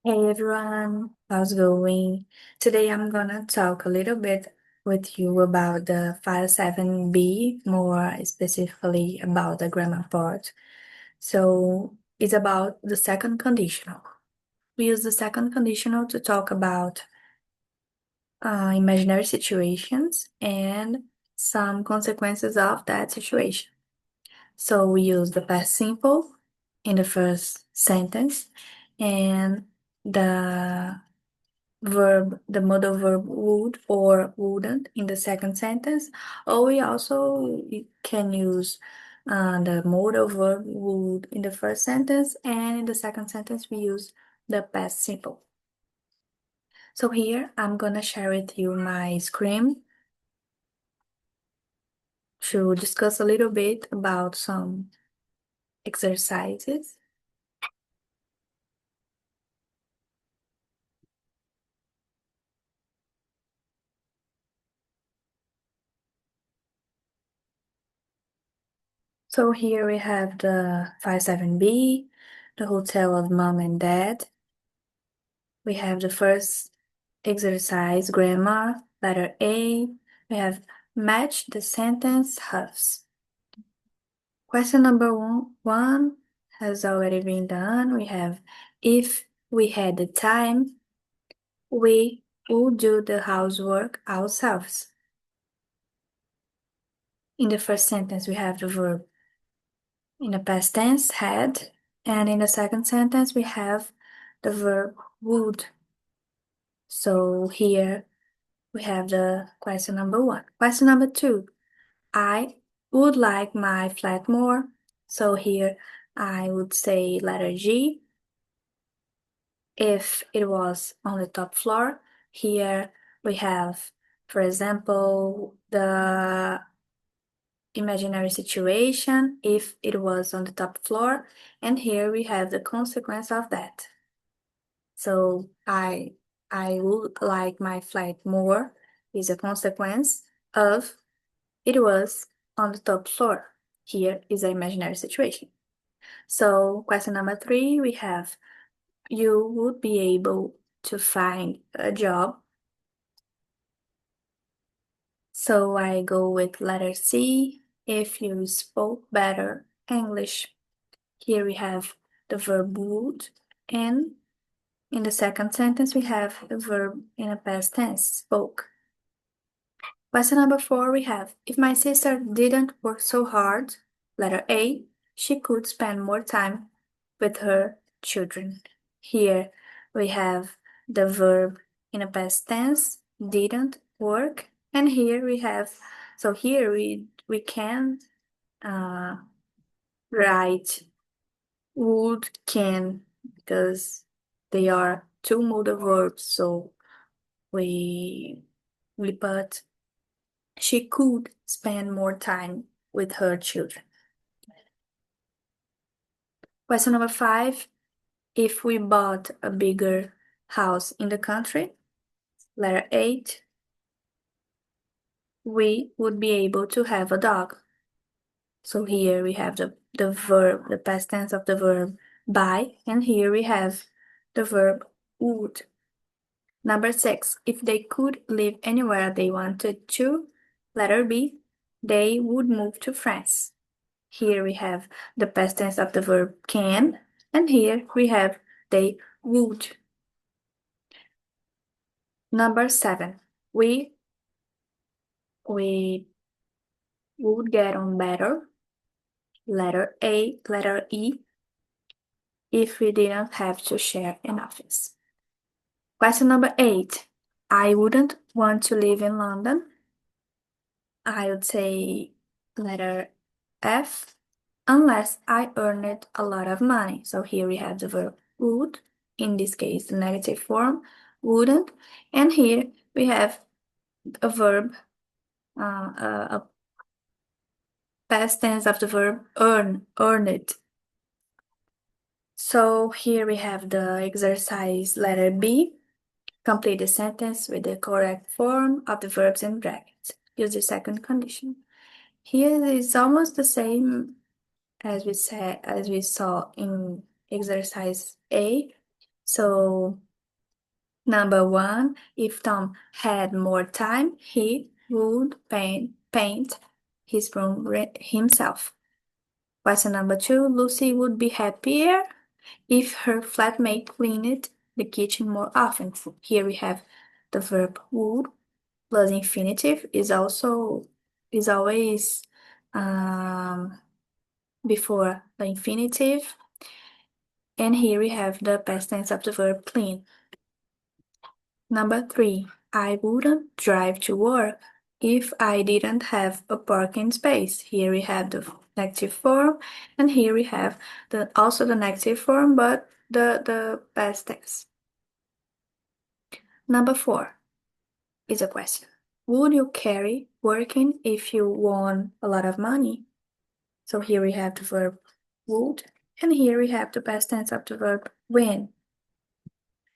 Hey everyone, how's it going? Today I'm gonna talk a little bit with you about the file 7b, more specifically about the grammar part. So it's about the second conditional. We use the second conditional to talk about imaginary situations and some consequences of that situation. So we use the past simple in the first sentence and the the modal verb would or wouldn't in the second sentence, or we also can use the modal verb would in the first sentence, and in the second sentence we use the past simple. So here I'm gonna share with you my screen to discuss a little bit about some exercises. So here we have the 57B, the hotel of mom and dad. We have the first exercise grammar, letter A. We have match the sentence halves. Question number one has already been done. We have if we had the time, we would do the housework ourselves. In the first sentence, we have the verb in the past tense, had, and in the second sentence, we have the verb would. So here we have the question number one. Question number two, I would like my flat more. So here I would say letter G. If it was on the top floor, here we have, for example, the imaginary situation if it was on the top floor, and here we have the consequence of that. So I would like my flat more is a consequence of it was on the top floor. Here is an imaginary situation. So question number three, we have you would be able to find a job. So I go with letter C, if you spoke better English. Here we have the verb would, and in the second sentence we have the verb in a past tense, spoke. Question number four, we have, if my sister didn't work so hard, letter A, she could spend more time with her children. Here we have the verb in a past tense, didn't work, and here we have, so here we can uh, write would, can, because they are two modal verbs, so we put she could spend more time with her children. Question number five, if we bought a bigger house in the country, letter 8, we would be able to have a dog. So here we have the verb, the past tense of the verb buy, and here we have the verb would. Number 6, if they could live anywhere they wanted to, letter B, they would move to France. Here we have the past tense of the verb can, and here we have they would. Number 7, we would get on better, letter A, letter E, if we didn't have to share an office. Question number 8, I wouldn't want to live in London. I would say letter F, unless I earned a lot of money. So here we have the verb would, in this case, the negative form, wouldn't, and here we have a verb, a past tense of the verb earn it. So here we have the exercise letter B. Complete the sentence with the correct form of the verbs in brackets. Use the second condition. Here is almost the same as we saw in exercise A, So, number one, if Tom had more time, he would paint his room himself. Question number two, Lucy would be happier if her flatmate cleaned the kitchen more often. Here we have the verb would plus infinitive is always before the infinitive. And here we have the past tense of the verb clean. Number three, I wouldn't drive to work if I didn't have a parking space. Here we have the negative form, and here we have also the negative form, but the past tense. Number four is a question. Would you carry working if you won a lot of money? So here we have the verb would, and here we have the past tense of the verb win.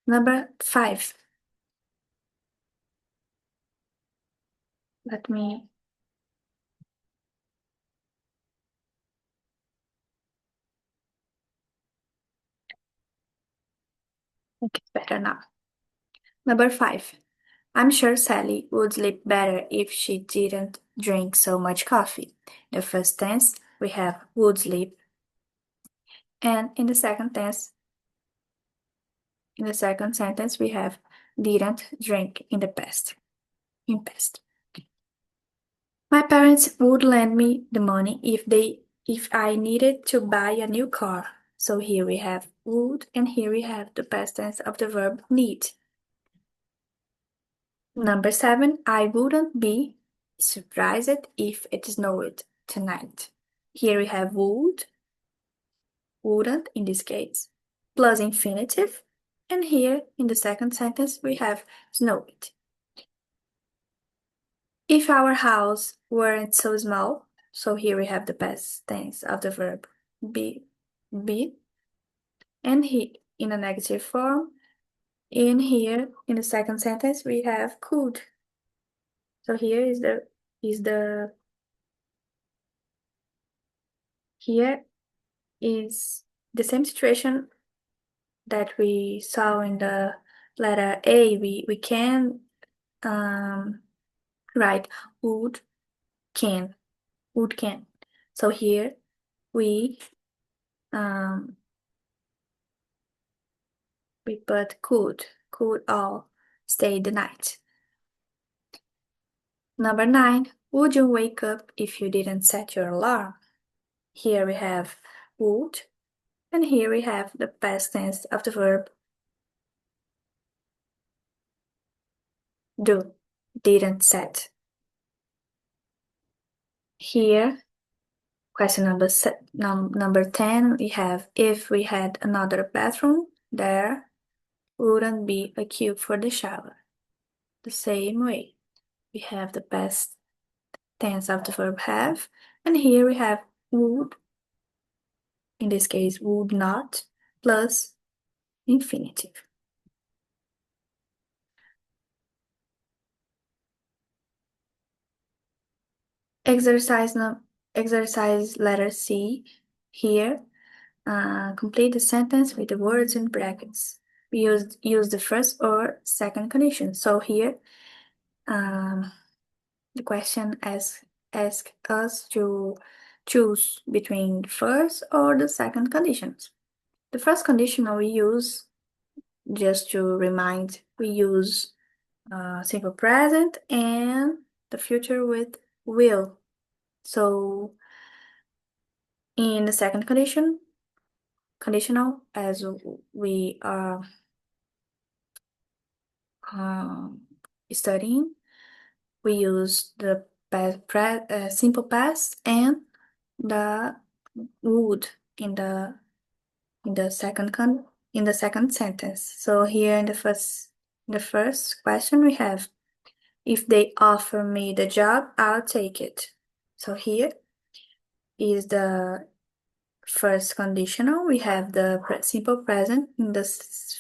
Number five. Let me make it better now. Number five. I'm sure Sally would sleep better if she didn't drink so much coffee. In the first tense, we have would sleep, and in the second sentence, we have didn't drink in the past. In past. My parents would lend me the money if I needed to buy a new car. So here we have would, and here we have the past tense of the verb need. Number seven, I wouldn't be surprised if it snowed tonight. Here we have wouldn't in this case, plus infinitive, and here in the second sentence we have snowed. If our house weren't so small, so here we have the past tense of the verb be, and he in a negative form. In here, in the second sentence, we have could. So here here is the same situation that we saw in the letter A. We can write can, would can. So here we put could all stay the night. Number nine, would you wake up if you didn't set your alarm? Here we have would, and here we have the past tense of the verb do, didn't set. Here, question number 10, we have if we had another bathroom, there wouldn't be a queue for the shower. The same way, we have the past tense of the verb have, and here we have would, in this case would not, plus infinitive. Exercise letter C. Here, complete the sentence with the words in brackets. We use the first or second condition. So here, the question asks us to choose between the first or the second conditions. The first conditional we use, just to remind, we use simple present and the future with will. So in the second conditional, as we are studying, we use the simple past and the would in the second sentence. So here in the first question we have, if they offer me the job, I'll take it. So here is the first conditional. We have the simple present in the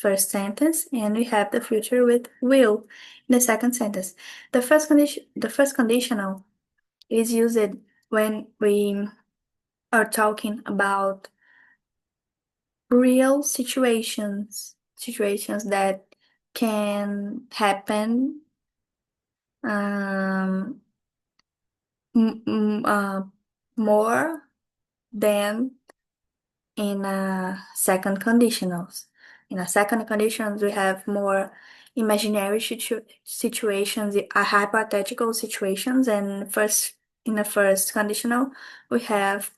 first sentence, and we have the future with will in the second sentence. The first conditional is used when we are talking about real situations. situations that can happen um, m- m- uh, more than in a second conditionals. In a second conditionals, we have more imaginary situations, hypothetical situations, and first in the first conditional, we have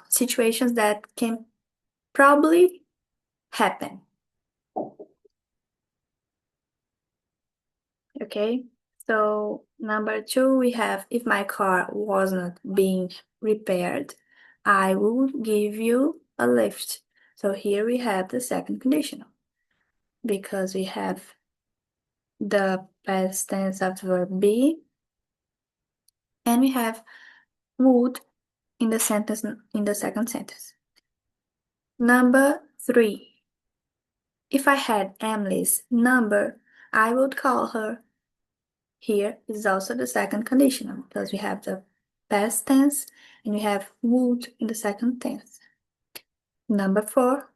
situations that can probably happen. Okay, so number two, we have if my car wasn't being repaired, I would give you a lift. So here we have the second conditional because we have the past tense of verb be and we have would in the sentence in the second sentence. Number three, if I had Emily's number, I would call her. Here is also the second conditional because we have the past tense and we have would in the second tense. Number four,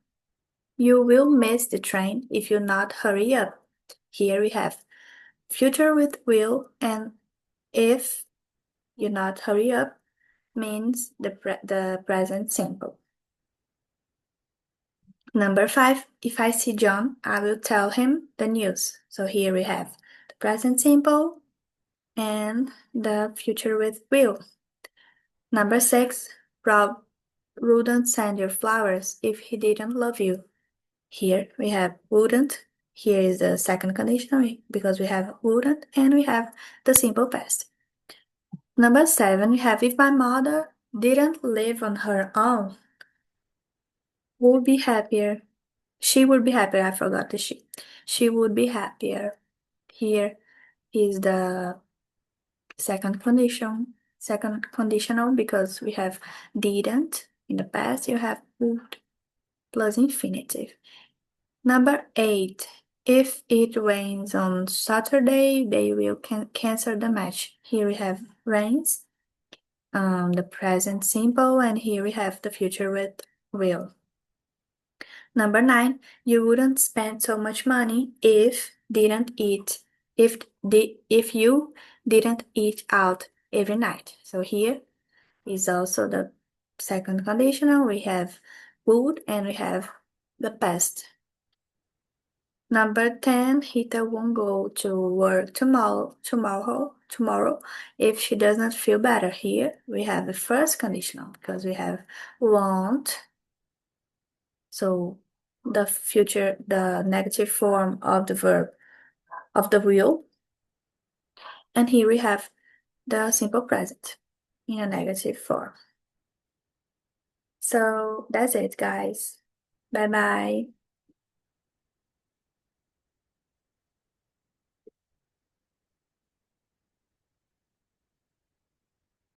you will miss the train if you not hurry up. Here we have future with will and if you not hurry up means the present simple. Number five, if I see John, I will tell him the news. So here we have the present simple and the future with will. Number six, Rob wouldn't send you flowers if he didn't love you. Here we have wouldn't. Here is the second conditional because we have wouldn't and we have the simple past. Number seven, we have if my mother didn't live on her own, would be happier. She would be happier. I forgot the she. She would be happier. Here is the second condition. Second conditional because we have didn't in the past. You have would plus infinitive. Number eight. If it rains on Saturday, they will cancel the match. Here we have rains, the present simple, and here we have the future with will. Number nine, you wouldn't spend so much money if you didn't eat out every night. So here is also the second conditional. We have would and we have the past. Number 10, Rita won't go to work tomorrow if she does not feel better. Here we have the first conditional because we have won't. So the negative form of the verb of the will. And here we have the simple present in a negative form. So that's it, guys. Bye bye.